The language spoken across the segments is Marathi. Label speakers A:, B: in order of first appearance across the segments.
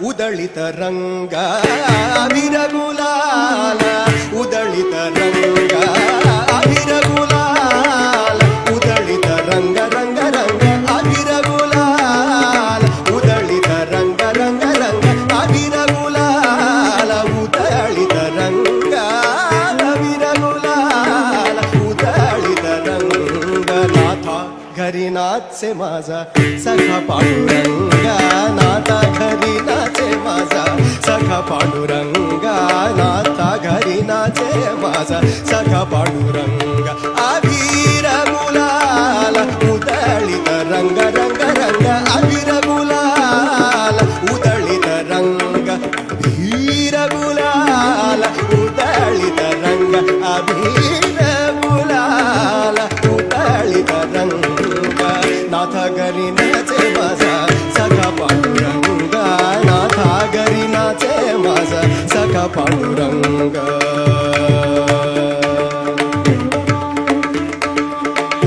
A: उदळित रंग अभिर गुलाल उदळित रंग अभिर गुलाल उदळित रंग रंग रंग अभिर गुलाल उदळित रंग रंग रंग अभिर गुलाल उदळित रंग अभिर गुलाल उदळित रंग नाथा घरी नाचे माझा सखा पांडुरंगा नाथा घरी नाचे माझा सखा पांडुरंगा नाथा घरी नाचे माझा सखा पांडुरंगा अभिर गुलाल उदळित रंग रंग रंग अभिर गुलाल उदळित रंग अभिर गुलाल उदळित रंग अभिर गुलाल उदळित रंग नाथा घरी नाचे माझा सखा पांडुरंगा नाथा घरी नाचे माझा सखा पांडुरंग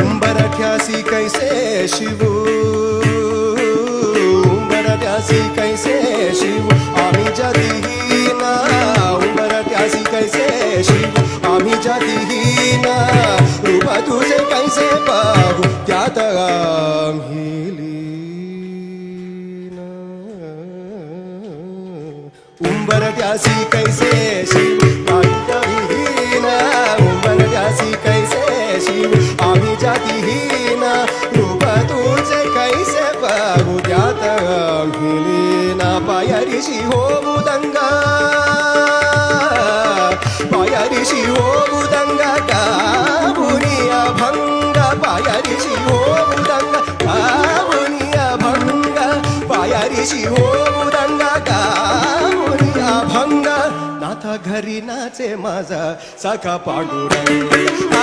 A: उंबरठ्यासी कैसे शिवू उंबरठ्यासी कैसे शिवू आम्ही जातीहीन उंबरठ्यासी कैसे शिवू आम्ही जातीहीन रूप तुझे कैसे पाहू त्यात आम्ही लीन उंबरठ्यासी कैसे शिव आम्ही जातीहीन उंबरठ्यासी कैसे शिव आम्ही जातीहीन रूप तुझे कैसे पाहू त्यात आम्ही लीन पायारीशी होऊ दंगा पायारीशी होऊ दंगा का बुनिया भंग पायारीशी होऊ दंगा का बुनिया भंग पायारीशी होऊ दंगा का बुनिया भंग नाथा घरी नाचे माझा सखा पांडुरंग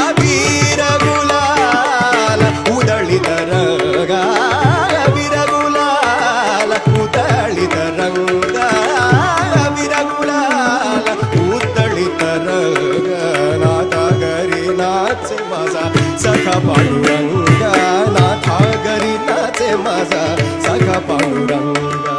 A: अभिर गुलाल उदळित रंग अभिर गुलाल उदळित रंग अभिर गुलाल उदळित रंग नाथा घरी नाचे माझा सखा पांडुरंगा नाथा घरी नाचे माझा सखा पांडुरंगा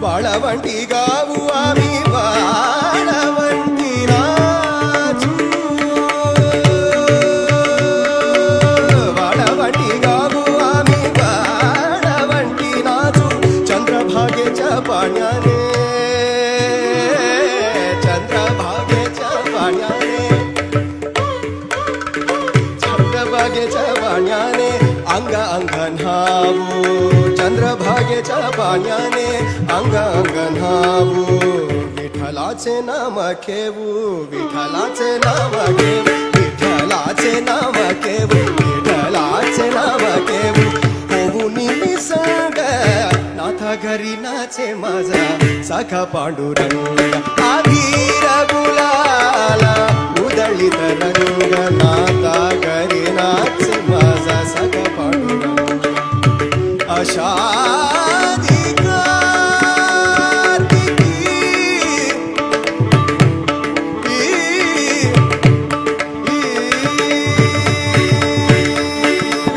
A: वाळवंटी गाऊ आम्ही वाळवंटी नाचू वाळवंटी गाऊ आम्ही वाळवंटी नाचू चंद्रभागेच्या पाण्याने चंद्रभागेच्या पाण्याने चंद्रभागेच्या पाण्याने अंग अंग न्हावू चंद्रभागेच्या पाण्याने अंग अंग न्हावू विठ्ठलाचे नाम घेऊ विठ्ठलाचे नाम घेऊ विठ्ठलाचे नाम घेऊ विठ्ठलाचे नाम घेऊ होऊ निसंग नाथा घरी नाचे माझा सखा पांडुरंग अभिर गुलाल उदळित रंग नाथा घरी नाचे माझा सखा पांडुरंग आषाढी कार्तिकी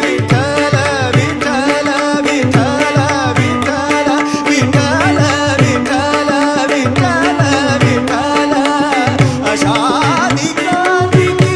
A: विठ्ठल विठ्ठल विठ्ठल विठ्ठल विठ्ठल विठ्ठल विठ्ठल विठ्ठल आषाढी कार्तिकी